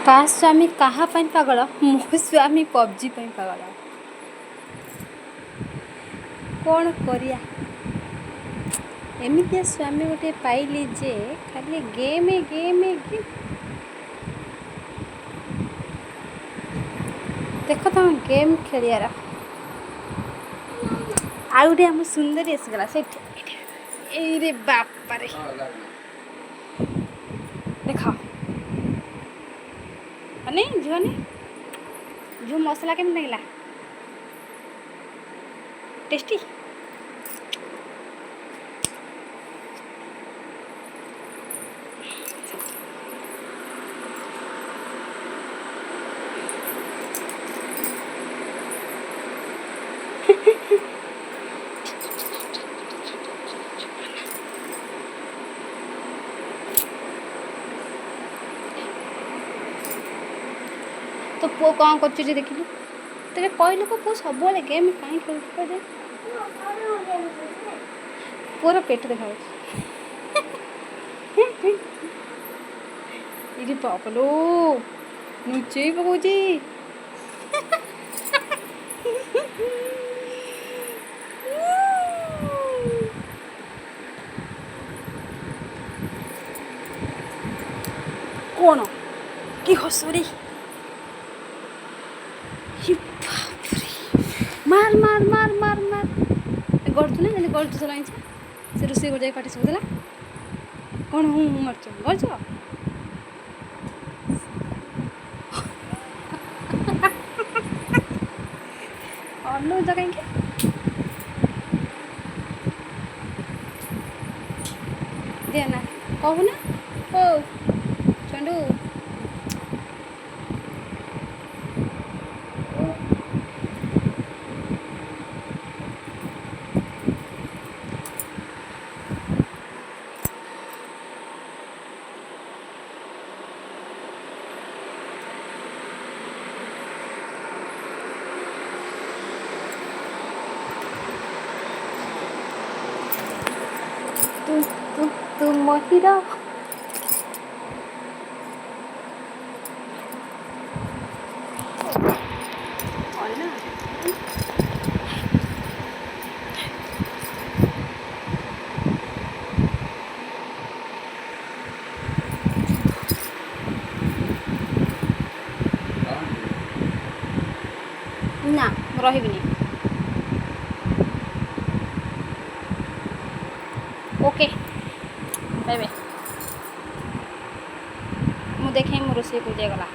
ता स्वामी कहा पागल मो स्वामी पबजी पागल कौन करिया एमती स्वामी गोटे पाइली जे खाली गेम गेम गेम देख तुम गेम खेलियार आउ गोटे आम सुंदरी आसीगला से बापारे देख अने झील मसला केम लगे टेस्टी तो पुओ कौन कर देखिलु तेरे कहलु को पुओ सब गेम कहीं खेल पुअर पेट देखा ये पापलो नुचे पकाउची कौन कि हसुरी मार मार मार मार मार गढ़ुला ना गढ़ु चल से रोषे कर पाटी शुला कौन हूँ मार्च गढ़ अनु तो कहीं देना कहू ना ओ चंडू तुम मोहिरा ना रही ओके बाय बाय मु देखे मो रोषे को गला।